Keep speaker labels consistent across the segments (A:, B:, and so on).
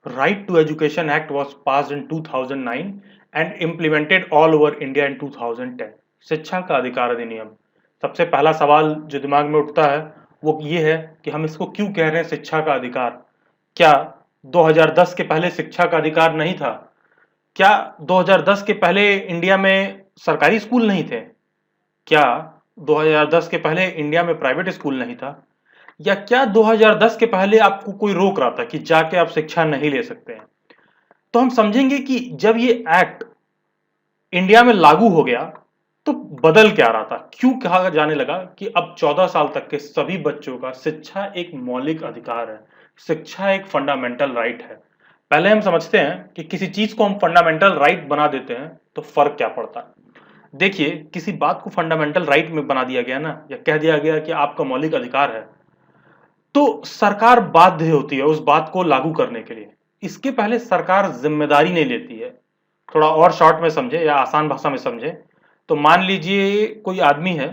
A: Right to Education Act was passed in 2009 and implemented all over India in 2010. शिक्षा का अधिकार अधिनियम। सबसे पहला सवाल जो दिमाग में उठता है वो ये है कि हम इसको क्यों कह रहे हैं शिक्षा का अधिकार। क्या 2010 के पहले शिक्षा का अधिकार नहीं था? क्या 2010 के पहले इंडिया में सरकारी स्कूल नहीं थे? क्या 2010 के पहले इंडिया में प्राइवेट स्कूल नहीं था? या क्या 2010 के पहले आपको कोई रोक रहा था कि जाके आप शिक्षा नहीं ले सकते हैं? तो हम समझेंगे कि जब ये एक्ट इंडिया में लागू हो गया तो बदल क्या रहा था, क्यों कहा जाने लगा कि अब 14 साल तक के सभी बच्चों का शिक्षा एक मौलिक अधिकार है, शिक्षा एक फंडामेंटल राइट है। पहले हम समझते हैं कि किसी चीज को हम फंडामेंटल राइट बना देते हैं तो फर्क क्या पड़ता है। देखिए, किसी बात को फंडामेंटल राइट में बना दिया गया ना, या कह दिया गया कि आपका मौलिक अधिकार है, तो सरकार बाध्य होती है उस बात को लागू करने के लिए। इसके पहले सरकार जिम्मेदारी नहीं लेती है। थोड़ा और शॉर्ट में समझे या आसान भाषा में समझे तो मान लीजिए कोई आदमी है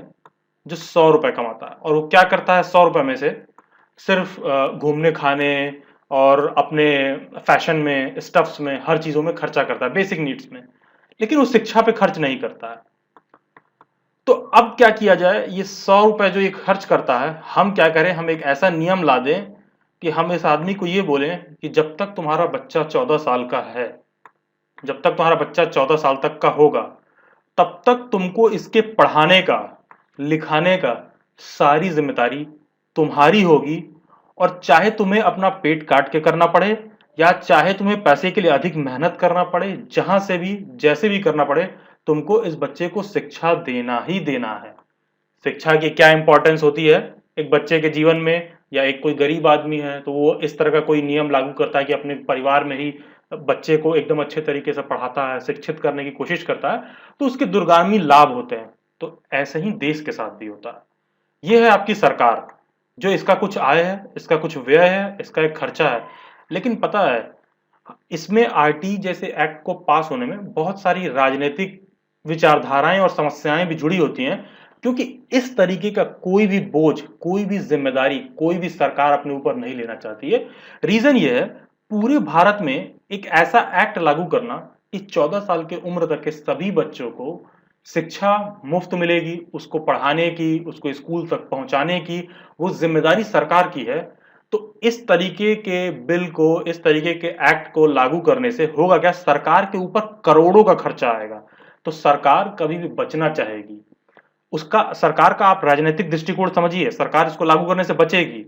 A: जो 100 रुपए कमाता है और वो क्या करता है, 100 रुपए में से सिर्फ घूमने खाने और अपने फैशन में, स्टफ्स में, हर चीजों में खर्चा करता है, बेसिक नीड्स में, लेकिन वो शिक्षा पे खर्च नहीं करता है। तो अब क्या किया जाए, ये 100 रुपए जो ये खर्च करता है, हम क्या करें, हम एक ऐसा नियम ला दें कि हम इस आदमी को ये बोलें कि जब तक तुम्हारा बच्चा 14 साल का है, जब तक तुम्हारा बच्चा 14 साल तक का होगा, तब तक तुमको इसके पढ़ाने का, लिखाने का सारी जिम्मेदारी तुम्हारी होगी। और चाहे तुम्हें अपना पेट काट के करना पड़े या चाहे तुम्हें पैसे के लिए अधिक मेहनत करना पड़े, जहां से भी जैसे भी करना पड़े, तुमको इस बच्चे को शिक्षा देना ही देना है। शिक्षा की क्या इंपॉर्टेंस होती है एक बच्चे के जीवन में, या एक कोई गरीब आदमी है तो वो इस तरह का कोई नियम लागू करता है कि अपने परिवार में ही बच्चे को एकदम अच्छे तरीके से पढ़ाता है, शिक्षित करने की कोशिश करता है, तो उसके दूरगामी लाभ होते हैं। तो ऐसे ही देश के साथ भी होता है। यह है आपकी सरकार, जो इसका कुछ आय है, इसका कुछ व्यय है, इसका एक खर्चा है। लेकिन पता है, इसमें आरटी जैसे एक्ट को पास होने में बहुत सारी राजनीतिक विचारधाराएं और समस्याएं भी जुड़ी होती हैं, क्योंकि इस तरीके का कोई भी बोझ, कोई भी जिम्मेदारी कोई भी सरकार अपने ऊपर नहीं लेना चाहती है। रीजन ये है, पूरे भारत में एक ऐसा एक्ट लागू करना कि 14 साल के उम्र तक के सभी बच्चों को शिक्षा मुफ्त मिलेगी, उसको पढ़ाने की, उसको स्कूल तक पहुंचाने की वो जिम्मेदारी सरकार की है। तो इस तरीके के बिल को, इस तरीके के एक्ट को लागू करने से होगा क्या, सरकार के ऊपर करोड़ों का खर्चा आएगा। तो सरकार कभी भी बचना चाहेगी, उसका सरकार का आप राजनीतिक दृष्टिकोण समझिए, सरकार इसको लागू करने से बचेगी।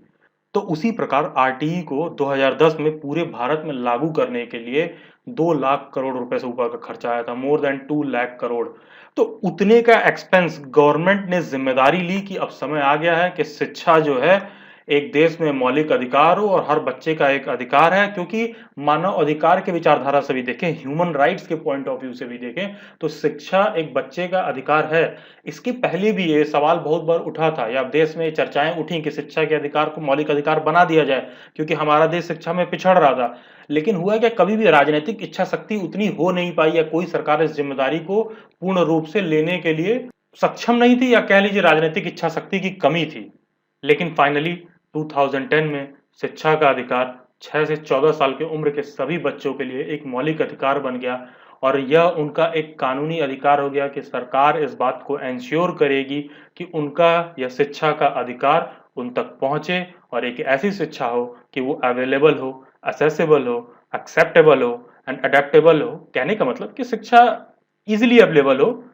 A: तो उसी प्रकार आरटीई को 2010 में पूरे भारत में लागू करने के लिए 2 लाख करोड़ रुपए से ऊपर का खर्चा आया था, मोर देन 2 लाख करोड़। तो उतने का एक्सपेंस गवर्नमेंट ने जिम्मेदारी ली कि अब समय आ गया है कि शिक्षा जो है एक देश में मौलिक अधिकार हो और हर बच्चे का एक अधिकार है। क्योंकि मानव अधिकार के विचारधारा से भी देखें, ह्यूमन राइट्स के पॉइंट ऑफ व्यू से भी देखें, तो शिक्षा एक बच्चे का अधिकार है। इसके पहले भी ये सवाल बहुत बार उठा था, या देश में चर्चाएं उठी कि शिक्षा के अधिकार को मौलिक अधिकार बना दिया जाए, क्योंकि हमारा देश शिक्षा में पिछड़ रहा था। लेकिन हुआ क्या, कभी भी राजनीतिक इच्छा शक्ति उतनी हो नहीं पाई, या कोई सरकार इस जिम्मेदारी को पूर्ण रूप से लेने के लिए सक्षम नहीं थी, या कह लीजिए राजनीतिक इच्छा शक्ति की कमी थी। लेकिन फाइनली 2010 में शिक्षा का अधिकार 6 से 14 साल की उम्र के सभी बच्चों के लिए एक मौलिक अधिकार बन गया। और यह उनका एक कानूनी अधिकार हो गया कि सरकार इस बात को एंश्योर करेगी कि उनका यह शिक्षा का अधिकार उन तक पहुंचे, और एक ऐसी शिक्षा हो कि वो अवेलेबल हो, असेसेबल हो, एक्सेप्टेबल हो एंड अडेप्टेबल हो। कहने का मतलब कि शिक्षा इजीली अवेलेबल हो,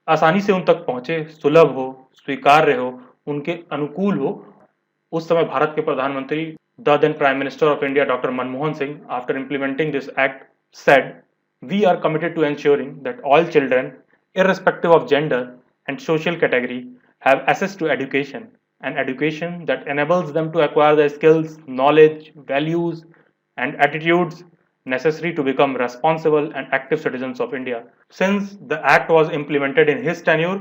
A: आसानी से उन तक पहुंचे, सुलभ हो, स्वीकार्य हो, उनके अनुकूल हो। उस समय भारत के प्रधानमंत्री, the then prime minister of India doctor Manmohan Singh, after implementing this act, said, "We are committed to ensuring that all children, irrespective of gender and social category, have access to education, and education that enables them to acquire the skills, knowledge, values, and attitudes necessary to become responsible and active citizens of India." Since the act was implemented in his tenure,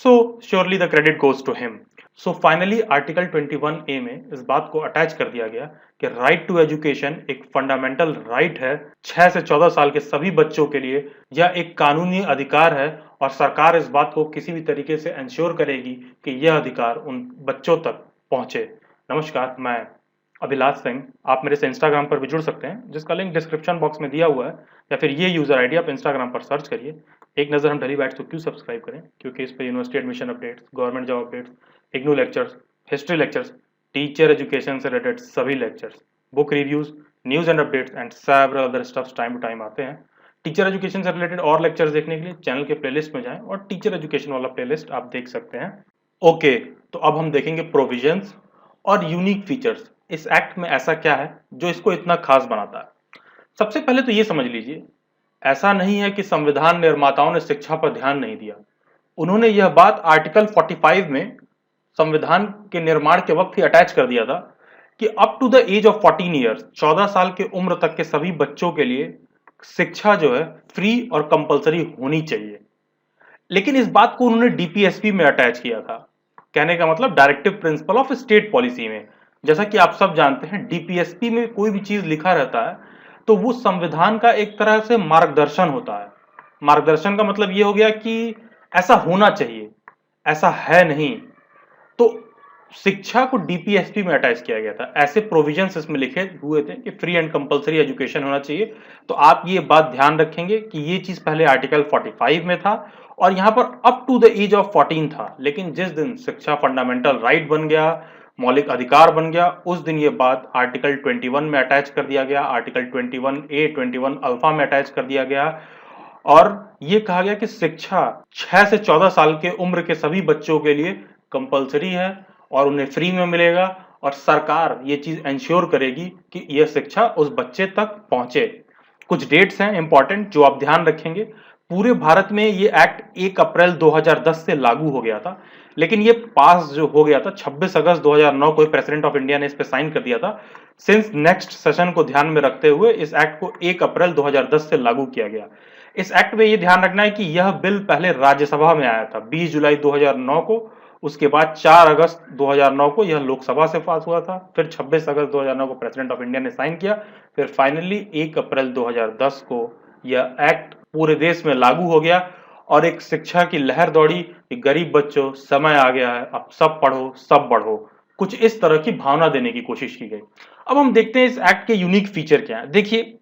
A: so surely the credit goes to him. So finally article 21A में इस बात को attach कर दिया गया कि right to education एक fundamental right है 6 से 14 साल के सभी बच्चों के लिए। यह एक कानूनी अधिकार है और सरकार इस बात को किसी भी तरीके से इंश्योर करेगी कि यह अधिकार उन बच्चों तक पहुंचे। नमस्कार, मैं अभिलाष सिंह। आप मेरे से इंस्टाग्राम पर भी जुड़ सकते हैं, जिसका लिंक डिस्क्रिप्शन बॉक्स में दिया हुआ है, या फिर ये यूज़र आईडी आप इंस्टाग्राम पर सर्च करिए। एक नज़र हम डेली बाइट्स को क्यों सब्सक्राइब करें? क्योंकि इस पर university admission updates, government job updates, IGNOU lectures, history lectures, teacher education से रिलेटेड सभी lectures, book reviews, news and updates and several other stuffs time to time आते हैं। टीचर एजुकेशन से रिलेटेड और लेक्चर्स देखने के लिए चैनल के प्लेलिस्ट में जाएं और टीचर एजुकेशन वाला प्लेलिस्ट आप देख सकते हैं। ओके, तो अब हम देखेंगे प्रोविजंस और यूनिक फीचर्स। इस एक्ट में ऐसा क्या है जो इसको इतना खास बनाता है? सबसे पहले तो ये समझ लीजिए, ऐसा नहीं है कि संविधान निर्माताओं ने शिक्षा पर ध्यान नहीं दिया। उन्होंने यह बात आर्टिकल 45 में संविधान के निर्माण के वक्त ही अटैच कर दिया था कि up to the age of 14 years, 14 साल की उम्र तक के सभी बच्चों के लिए शिक्षा जो है फ्री और कंपलसरी होनी चाहिए। लेकिन इस बात को उन्होंने डीपीएसपी में अटैच किया था। कहने का मतलब directive principle of state policy में। जैसा कि आप सब जानते हैं, डीपीएसपी में कोई भी चीज लिखा रहता है तो वो संविधान का एक तरह से मार्गदर्शन होता है। मार्गदर्शन का मतलब ये हो गया कि ऐसा होना चाहिए, ऐसा है नहीं। तो शिक्षा को डीपीएसपी में अटैच किया गया था। ऐसे प्रोविजंस इसमें लिखे हुए थे कि फ्री एंड कंपलसरी एजुकेशन होना चाहिए। तो आप ये बात ध्यान रखेंगे कि ये चीज पहले आर्टिकल 45 में था और यहां पर up to the age of 14 था। लेकिन जिस दिन शिक्षा फंडामेंटल राइट बन गया, मौलिक अधिकार बन गया, उस दिन ये बात आर्टिकल 21 में अटैच कर दिया गया, आर्टिकल 21A 21 अल्फा में अटैच कर दिया गया और ये कहा गया कि शिक्षा 6 से 14 साल के उम्र के सभी बच्चों के लिए कंपलसरी है और उन्हें फ्री में मिलेगा और सरकार ये चीज इंश्योर करेगी कि यह शिक्षा उस बच्चे तक पहुंचे। कुछ डेट्स हैं इंपॉर्टेंट जो आप ध्यान रखेंगे। पूरे भारत में ये एक्ट 1 अप्रैल 2010 से लागू हो गया था, लेकिन ये पास जो हो गया था 26 अगस्त 2009 को प्रेसिडेंट ऑफ इंडिया ने इस पे साइन कर दिया था। सिंस नेक्स्ट सेशन को ध्यान में रखते हुए इस एक्ट को 1 अप्रैल 2010 से लागू किया गया। इस एक्ट में ये ध्यान रखना है कि यह बिल पहले राज्यसभा में आया था 20 जुलाई 2009 को, उसके बाद 4 अगस्त 2009 को यह लोकसभा से पास हुआ था, फिर 26 अगस्त 2009 को प्रेसिडेंट ऑफ इंडिया ने साइन किया, फिर फाइनली 1 अप्रैल 2010 को यह एक्ट पूरे देश में लागू हो गया और एक शिक्षा की लहर दौड़ी कि गरीब बच्चों समय आ गया है, अब सब पढ़ो सब बढ़ो। कुछ इस तरह की भावना देने की कोशिश की गई। अब हम देखते हैं इस एक्ट के यूनिक फीचर क्या है। देखिए,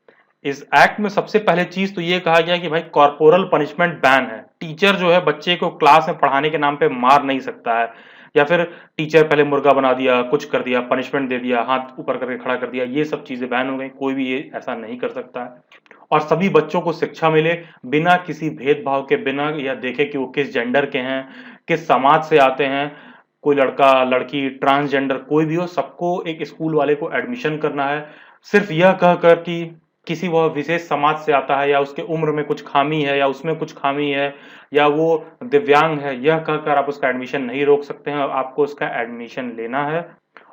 A: इस एक्ट में सबसे पहले चीज तो ये कहा गया कि भाई कॉर्पोरल पनिशमेंट बैन है। टीचर जो है बच्चे को क्लास में पढ़ाने के नाम पे मार नहीं सकता है, या फिर टीचर पहले मुर्गा बना दिया, कुछ कर दिया, पनिशमेंट दे दिया, हाथ ऊपर करके खड़ा कर दिया, ये सब चीजें बैन हो गई। कोई भी ये ऐसा नहीं कर सकता है और सभी बच्चों को शिक्षा मिले बिना किसी भेदभाव के, बिना या देखे कि वो किस जेंडर के हैं, किस समाज से आते हैं, कोई लड़का लड़की ट्रांसजेंडर कोई भी हो, सबको एक स्कूल वाले को एडमिशन करना है। सिर्फ यह कहकर कि किसी वह विशेष समाज से आता है या उसके उम्र में कुछ खामी है या उसमें कुछ खामी है या वो दिव्यांग है, यह कहकर आप उसका एडमिशन नहीं रोक सकते हैं। आपको उसका एडमिशन लेना है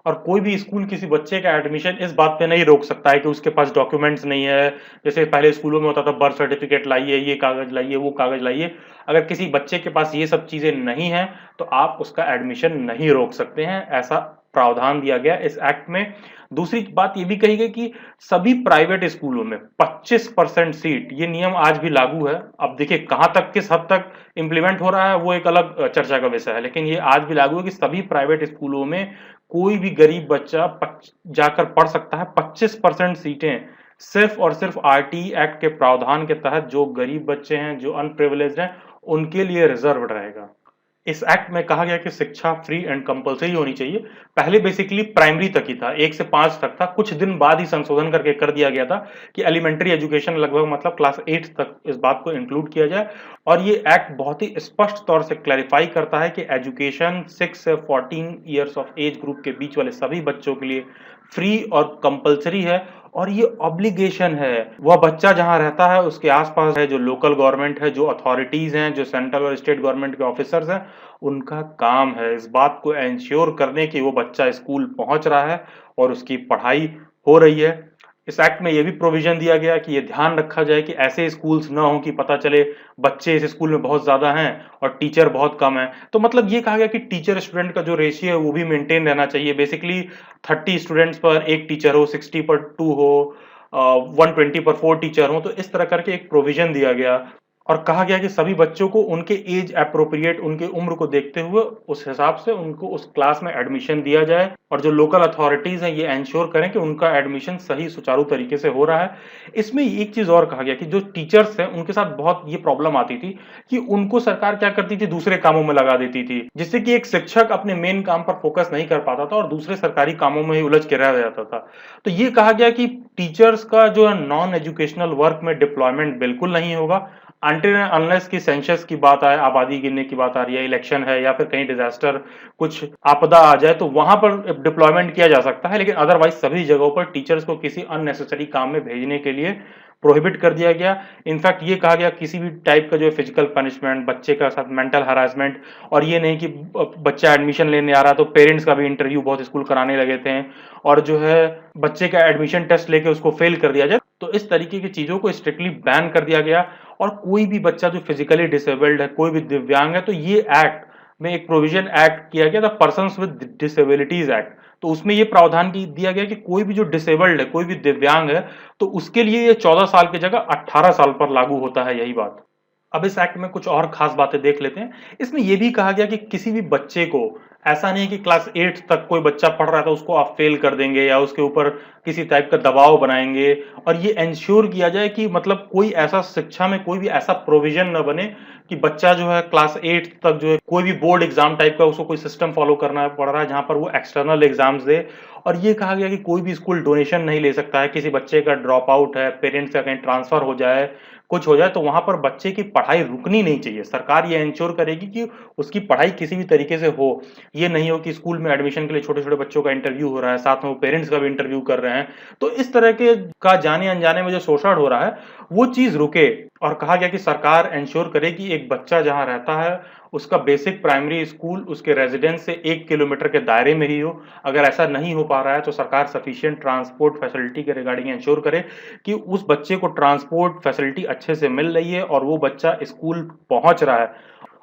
A: और कोई भी स्कूल किसी बच्चे का एडमिशन इस बात पे नहीं रोक सकता है कि उसके पास डॉक्यूमेंट्स नहीं है। जैसे पहले स्कूलों में होता था बर्थ सर्टिफिकेट लाइए, ये कागज लाइए, वो कागज लाइए। अगर किसी बच्चे के पास ये सब चीजें नहीं है तो आप उसका एडमिशन नहीं रोक सकते हैं। ऐसा प्रावधान दिया गया इस एक्ट में। दूसरी बात ये भी कही गई कि सभी प्राइवेट स्कूलों में 25% सीट, ये नियम आज भी लागू है। अब देखिए कहां तक किस हद तक इंप्लीमेंट हो रहा है वो एक अलग चर्चा का विषय है, लेकिन ये आज भी लागू है कि सभी प्राइवेट स्कूलों में कोई भी गरीब बच्चा जाकर पढ़ सकता है। 25% सीटें सिर्फ और सिर्फ आरटी एक्ट के प्रावधान के तहत जो गरीब बच्चे हैं, जो अनप्रिविलेज्ड हैं, उनके लिए रिजर्व रहेगा। इस एक्ट में कहा गया कि शिक्षा फ्री एंड कंपलसरी होनी चाहिए। पहले बेसिकली प्राइमरी तक ही था, 1 से 5 तक था। कुछ दिन बाद ही संशोधन करके कर दिया गया था कि एलिमेंट्री एजुकेशन लगभग मतलब क्लास 8 तक इस बात को इंक्लूड किया जाए। और ये एक्ट बहुत ही स्पष्ट तौर से क्लैरिफाई करता है कि एजुकेशन 6 से 14 ईयर्स ऑफ एज ग्रुप के बीच वाले सभी बच्चों के लिए फ्री और कंपलसरी है और ये ऑब्लिगेशन है। वह बच्चा जहां रहता है उसके आसपास है जो लोकल गवर्नमेंट है, जो अथॉरिटीज हैं, जो सेंट्रल और स्टेट गवर्नमेंट के ऑफिसर्स हैं, उनका काम है इस बात को एंश्योर करने की वो बच्चा स्कूल पहुंच रहा है और उसकी पढ़ाई हो रही है। इस एक्ट में यह भी प्रोविजन दिया गया कि यह ध्यान रखा जाए कि ऐसे स्कूल्स ना हो कि पता चले बच्चे इस स्कूल में बहुत ज्यादा हैं और टीचर बहुत कम है। तो मतलब ये कहा गया कि टीचर स्टूडेंट का जो रेशियो है वो भी मेंटेन रहना चाहिए। बेसिकली 30 स्टूडेंट्स पर एक टीचर हो, 60 पर 2 हो, 120 पर 4 टीचर हो। तो इस तरह करके एक प्रोविजन दिया गया। और कहा गया कि सभी बच्चों को उनके एज एप्रोप्रिएट उनके उम्र को देखते हुए उस हिसाब से उनको उस क्लास में एडमिशन दिया जाए और जो लोकल अथॉरिटीज़ हैं ये एंश्योर करें कि उनका एडमिशन सही सुचारू तरीके से हो रहा है। इसमें एक चीज़ और कहा गया कि जो टीचर्स हैं उनके साथ बहुत ये प्रॉब्लम आती थी कि उनको सरकार क्या करती थी, दूसरे कामों में लगा देती थी, जिससे कि एक शिक्षक अपने मेन काम पर फोकस नहीं कर पाता था और दूसरे सरकारी कामों में ही उलझ के रह जाता था। तो ये कहा गया कि टीचर्स का जो है नॉन एजुकेशनल वर्क में डिप्लॉयमेंट बिल्कुल नहीं होगा अनटिल एंड अनलेस की सेंसस की बात आए, आबादी गिनने की बात आ रही है, इलेक्शन है या फिर कहीं डिजास्टर कुछ आपदा आ जाए तो वहां पर डिप्लॉयमेंट किया जा सकता है, लेकिन अदरवाइज सभी जगहों पर टीचर्स को किसी अननेसेसरी काम में भेजने के लिए प्रोहिबिट कर दिया गया। इनफैक्ट ये कहा गया किसी भी टाइप का जो फिजिकल पनिशमेंट, बच्चे का साथ मेंटल हरासमेंट, और ये नहीं कि बच्चा एडमिशन लेने आ रहा तो पेरेंट्स का भी इंटरव्यू बहुत स्कूल कराने लगे थे और जो है बच्चे का एडमिशन टेस्ट लेके उसको फेल कर दिया जाए, तो इस तरीके की चीजों को स्ट्रिक्टली बैन कर दिया गया। और कोई भी बच्चा जो फिजिकली डिसेबल्ड है, कोई भी दिव्यांग है, तो ये एक्ट में एक प्रोविजन एक्ट किया गया था, पर्सन्स विद डिसेबिलिटीज एक्ट। तो उसमें ये प्रावधान दिया गया कि कोई भी जो डिसेबल्ड है, कोई भी दिव्यांग है, तो उसके लिए ये 14 साल की जगह 18 साल पर लागू होता है, यही बात। अब इस एक्ट में कुछ और खास बातें देख लेते हैं। इसमें यह भी कहा गया कि किसी भी बच्चे को ऐसा नहीं कि क्लास 8 तक कोई बच्चा पढ़ रहा था उसको आप फेल कर देंगे या उसके ऊपर किसी टाइप का दबाव बनाएंगे, और ये एंश्योर किया जाए कि मतलब कोई ऐसा शिक्षा में कोई भी ऐसा प्रोविजन न बने कि बच्चा जो है क्लास 8 तक जो है कोई भी बोर्ड एग्जाम टाइप का उसको कोई सिस्टम फॉलो करना पड़ रहा है जहां पर वो एक्सटर्नल एग्जाम्स दे। और ये कहा गया कि कोई भी स्कूल डोनेशन नहीं ले सकता है, किसी बच्चे का ड्रॉप आउट है, पेरेंट्स का कहीं ट्रांसफर हो जाए, कुछ हो जाए, तो वहां पर बच्चे की पढ़ाई रुकनी नहीं चाहिए। सरकार ये इंश्योर करेगी कि उसकी पढ़ाई किसी भी तरीके से हो, ये नहीं हो कि स्कूल में एडमिशन के लिए छोटे छोटे बच्चों का इंटरव्यू हो रहा है, साथ में वो पेरेंट्स का भी इंटरव्यू कर रहे हैं, तो इस तरह के का जाने अनजाने में जो शोषण हो रहा है वो चीज रुके। और कहा गया कि सरकार इंश्योर करे कि एक बच्चा जहां रहता है उसका बेसिक प्राइमरी स्कूल उसके रेजिडेंस से 1 किलोमीटर के दायरे में ही हो। अगर ऐसा नहीं हो पा रहा है तो सरकार सफिशिएंट ट्रांसपोर्ट फैसिलिटी के रिगार्डिंग इंश्योर करे कि उस बच्चे को ट्रांसपोर्ट फैसिलिटी अच्छे से मिल रही है और वो बच्चा स्कूल पहुंच रहा है।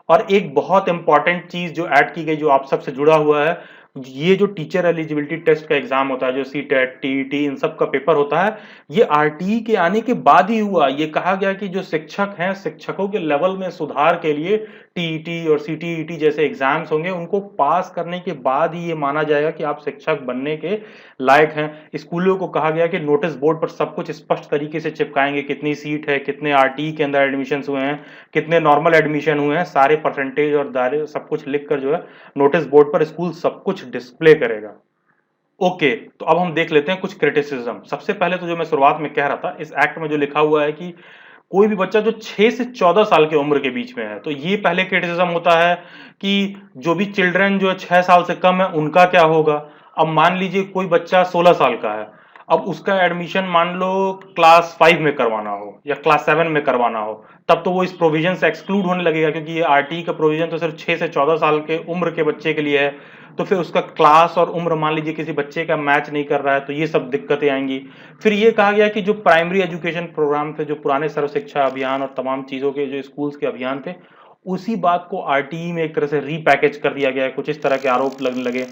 A: और एक बहुत इंपॉर्टेंट चीज जो ऐड की गई जो आप सबसे जुड़ा हुआ है, ये जो टीचर एलिजिबिलिटी टेस्ट का एग्जाम होता है, जो सीटेट, टीईटी, इन सब का पेपर होता है, ये आरटीई के आने के बाद ही हुआ। ये कहा गया कि जो शिक्षक हैं, शिक्षकों के लेवल में सुधार के लिए टीईटी और सीटीईटी जैसे एग्जाम्स होंगे, उनको पास करने के बाद ही ये माना जाएगा कि आप शिक्षक बनने के लायक हैं। स्कूलों को कहा गया कि नोटिस बोर्ड पर सब कुछ स्पष्ट तरीके से चिपकाएंगे, कितनी सीट है, कितने आरटीई के अंदर एडमिशन हुए हैं, कितने नॉर्मल एडमिशन हुए हैं, सारे परसेंटेज और दायरे सब कुछ लिखकर जो है नोटिस बोर्ड पर स्कूल सब कुछ डिस्प्ले करेगा। ओके, तो अब हम देख लेते हैं कुछ क्रिटिसिज्म। सबसे पहले तो जो मैं शुरुआत में कह रहा था, इस एक्ट में जो लिखा हुआ है कि कोई भी बच्चा जो 6 से 14 साल की उम्र के बीच में है, तो ये पहले क्रिटिसिज्म होता है कि जो भी चिल्ड्रन जो 6 साल से कम है उनका क्या होगा। अब मान लीजिए कोई बच्चा 16 साल का है, अब उसका एडमिशन मान लो क्लास 5 में करवाना हो या क्लास 7 में करवाना हो, तब तो वो इस प्रोविजन से एक्सक्लूड होने लगेगा, क्योंकि ये आरटीई का प्रोविजन तो सिर्फ 6 से 14 साल के उम्र के बच्चे के लिए है। तो फिर उसका क्लास और उम्र मान लीजिए किसी बच्चे का मैच नहीं कर रहा है, तो ये सब दिक्कतें आएंगी। फिर ये कहा गया कि जो प्राइमरी एजुकेशन प्रोग्राम थे, जो पुराने सर्व शिक्षा अभियान और तमाम चीज़ों के जो स्कूल्स के अभियान थे, उसी बात को आरटीई में एक तरह से रीपैकेज कर दिया गया है, कुछ इस तरह के आरोप लगने लगे।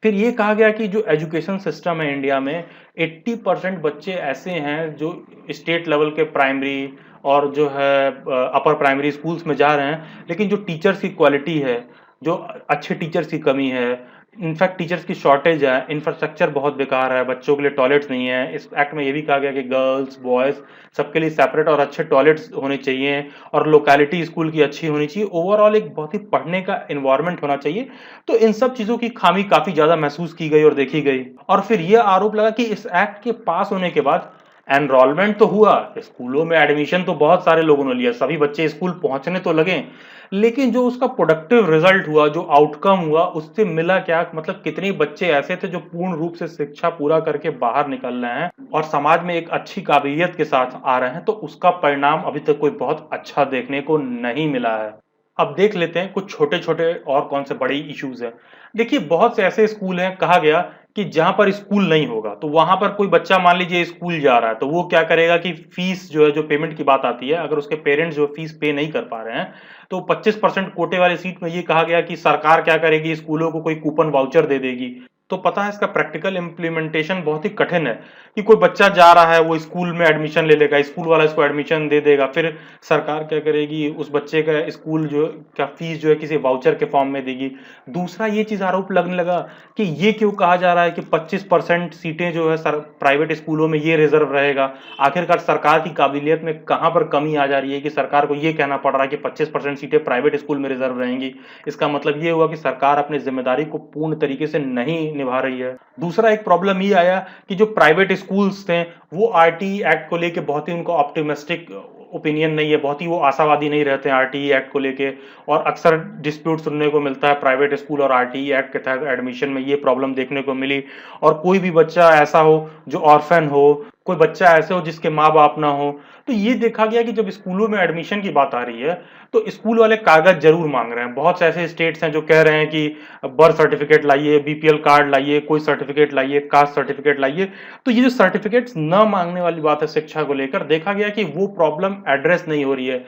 A: फिर ये कहा गया कि जो एजुकेशन सिस्टम है इंडिया में, 80% बच्चे ऐसे हैं जो स्टेट लेवल के प्राइमरी और जो है अपर प्राइमरी स्कूल्स में जा रहे हैं, लेकिन जो टीचर्स की क्वालिटी है, जो अच्छे टीचर्स की कमी है, इनफैक्ट टीचर्स की शॉर्टेज है, इंफ्रास्ट्रक्चर बहुत बेकार है, बच्चों के लिए टॉयलेट्स नहीं है। इस एक्ट में ये भी कहा गया कि गर्ल्स बॉयज़ सबके लिए सेपरेट और अच्छे टॉयलेट्स होने चाहिए और लोकेलिटी स्कूल की अच्छी होनी चाहिए। ओवरऑल एक बहुत ही पढ़ने का एनवायरनमेंट होना चाहिए। तो इन सब चीज़ों की खामी काफ़ी ज़्यादा महसूस की गई और देखी गई। और फिर ये आरोप लगा कि इस एक्ट के पास होने के बाद एनरोलमेंट तो हुआ, स्कूलों में एडमिशन तो बहुत सारे लोगों ने लिया, सभी बच्चे स्कूल पहुंचने तो लगे, लेकिन जो उसका प्रोडक्टिव रिजल्ट हुआ, जो आउटकम हुआ, उससे मिला क्या, मतलब कितने बच्चे ऐसे थे जो पूर्ण रूप से शिक्षा पूरा करके बाहर निकल रहे हैं और समाज में एक अच्छी काबिलियत के साथ आ रहे हैं, तो उसका परिणाम अभी तक कोई बहुत अच्छा देखने को नहीं मिला है। अब देख लेते हैं कुछ छोटे छोटे और कौन से बड़े इश्यूज हैं। देखिए, बहुत से ऐसे स्कूल हैं, कहा गया कि जहां पर स्कूल नहीं होगा, तो वहां पर कोई बच्चा मान लीजिए स्कूल जा रहा है, तो वो क्या करेगा कि फीस जो है, जो पेमेंट की बात आती है, अगर उसके पेरेंट्स जो फीस पे नहीं कर पा रहे हैं, तो 25% कोटे वाली सीट में ये कहा गया कि सरकार क्या करेगी, स्कूलों को कोई कूपन वाउचर दे देगी। तो पता है इसका प्रैक्टिकल इम्प्लीमेंटेशन बहुत ही कठिन है कि कोई बच्चा जा रहा है, वो स्कूल में एडमिशन ले लेगा, स्कूल वाला इसको एडमिशन दे देगा, फिर सरकार क्या करेगी, उस बच्चे का स्कूल जो का फीस जो है किसी वाउचर के फॉर्म में देगी। दूसरा ये चीज आरोप लगने लगा कि ये क्यों कहा जा रहा है कि 25% सीटें जो है प्राइवेट स्कूलों में ये रिजर्व रहेगा। आखिरकार सरकार की काबिलियत में कहाँ पर कमी आ जा रही है कि सरकार को ये कहना पड़ रहा है कि 25% सीटें प्राइवेट स्कूल में रिजर्व रहेंगी। इसका मतलब ये हुआ कि सरकार अपनी जिम्मेदारी को पूर्ण तरीके से नहीं निभा रही है। दूसरा एक प्रॉब्लम ये आया कि जो प्राइवेट स्कूल्स थे वो आरटीई एक्ट को लेके बहुत ही उनको ऑप्टिमिस्टिक ओपिनियन नहीं है, बहुत ही वो आशावादी नहीं रहते हैं आरटीई एक्ट को लेके। और अक्सर डिस्प्यूट सुनने को मिलता है प्राइवेट स्कूल और आरटीई एक्ट के तहत एडमिशन में, ये प्रॉब्लम देखने को मिली। और कोई भी बच्चा ऐसा हो जो ऑर्फन हो, कोई बच्चा ऐसे हो जिसके माँ बाप ना हो, तो ये देखा गया कि जब स्कूलों में एडमिशन की बात आ रही है तो स्कूल वाले कागज जरूर मांग रहे हैं। बहुत से ऐसे स्टेट्स हैं जो कह रहे हैं कि बर्थ सर्टिफिकेट लाइए, बीपीएल कार्ड लाइए, कोई सर्टिफिकेट लाइए, कास्ट सर्टिफिकेट लाइए। तो ये जो सर्टिफिकेट्स न मांगने वाली बात है शिक्षा को लेकर, देखा गया कि वो प्रॉब्लम एड्रेस नहीं हो रही है।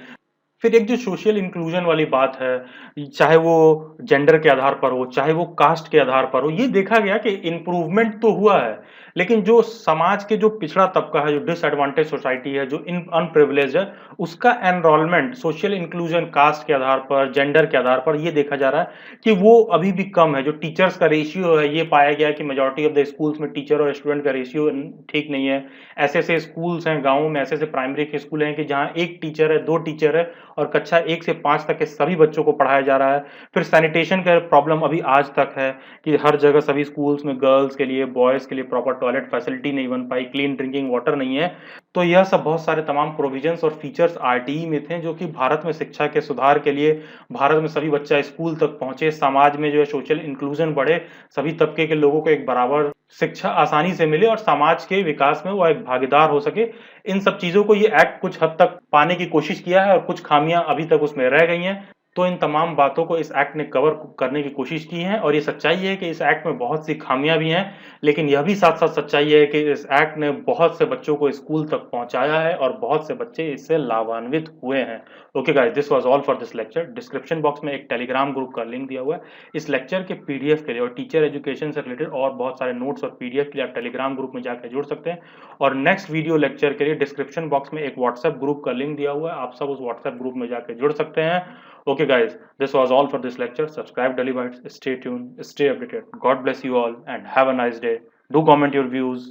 A: फिर एक जो सोशल इंक्लूजन वाली बात है, चाहे वो जेंडर के आधार पर हो, चाहे वो कास्ट के आधार पर हो, ये देखा गया कि इम्प्रूवमेंट तो हुआ है, लेकिन जो समाज के जो पिछड़ा तबका है, जो डिसएडवांटेज सोसाइटी है, जो इन अनप्रिविलेज है, उसका एनरोलमेंट सोशल इंक्लूजन कास्ट के आधार पर, जेंडर के आधार पर ये देखा जा रहा है कि वो अभी भी कम है। जो टीचर्स का रेशियो है, ये पाया गया कि मेजोरिटी ऑफ द स्कूल्स में टीचर और स्टूडेंट का रेशियो ठीक नहीं है। ऐसे ऐसे स्कूल्स हैं गाँवों में, ऐसे ऐसे प्राइमरी के स्कूल हैं कि जहाँ एक टीचर है, 2 टीचर है और कक्षा 1 से 5 तक के सभी बच्चों को पढ़ाया जा रहा है। फिर सैनिटेशन का प्रॉब्लम अभी आज तक है कि हर जगह सभी स्कूल्स में गर्ल्स के लिए, बॉयज़ के लिए प्रॉपर टॉयलेट फैसिलिटी नहीं बन पाई, क्लीन ड्रिंकिंग वाटर नहीं है। तो यह सब बहुत सारे तमाम प्रोविजंस और फीचर्स आरटीई में थे जो कि भारत में शिक्षा के सुधार के लिए, भारत में सभी बच्चा स्कूल तक पहुँचे, समाज में जो है सोशल इंक्लूजन बढ़े, सभी तबके के लोगों को एक बराबर शिक्षा आसानी से मिले और समाज के विकास में वो एक भागीदार हो सके। इन सब चीज़ों को ये एक्ट कुछ हद तक पाने की कोशिश किया है और कुछ खामियां अभी तक उसमें रह गई हैं। तो इन तमाम बातों को इस एक्ट ने कवर करने की कोशिश की है और ये सच्चाई है कि इस एक्ट में बहुत सी खामियां भी हैं, लेकिन यह भी साथ-साथ सच्चाई है कि इस एक्ट ने बहुत से बच्चों को स्कूल तक पहुंचाया है और बहुत से बच्चे इससे लाभान्वित हुए हैं। Okay guys, this was all for this lecture. Description box में एक टेलीग्राम ग्रुप का लिंक दिया हुआ है। इस लेक्चर के पीडीएफ के लिए और टीचर एजुकेशन से रिलेटेड और बहुत सारे नोट्स और पीडीएफ के लिए आप टेलीग्राम ग्रुप में जाकर जुड़ सकते हैं। और नेक्स्ट वीडियो लेक्चर के लिए डिस्क्रिप्शन बॉक्स में एक व्हाट्सएप ग्रुप का लिंक दिया हुआ है, आप सब उस व्हाट्सएप ग्रुप में जाकर जुड़ सकते हैं। Okay guys, this was all for this lecture. Subscribe Daily Bytes, stay tuned, stay updated. God bless you all and have a nice day. Do comment your views.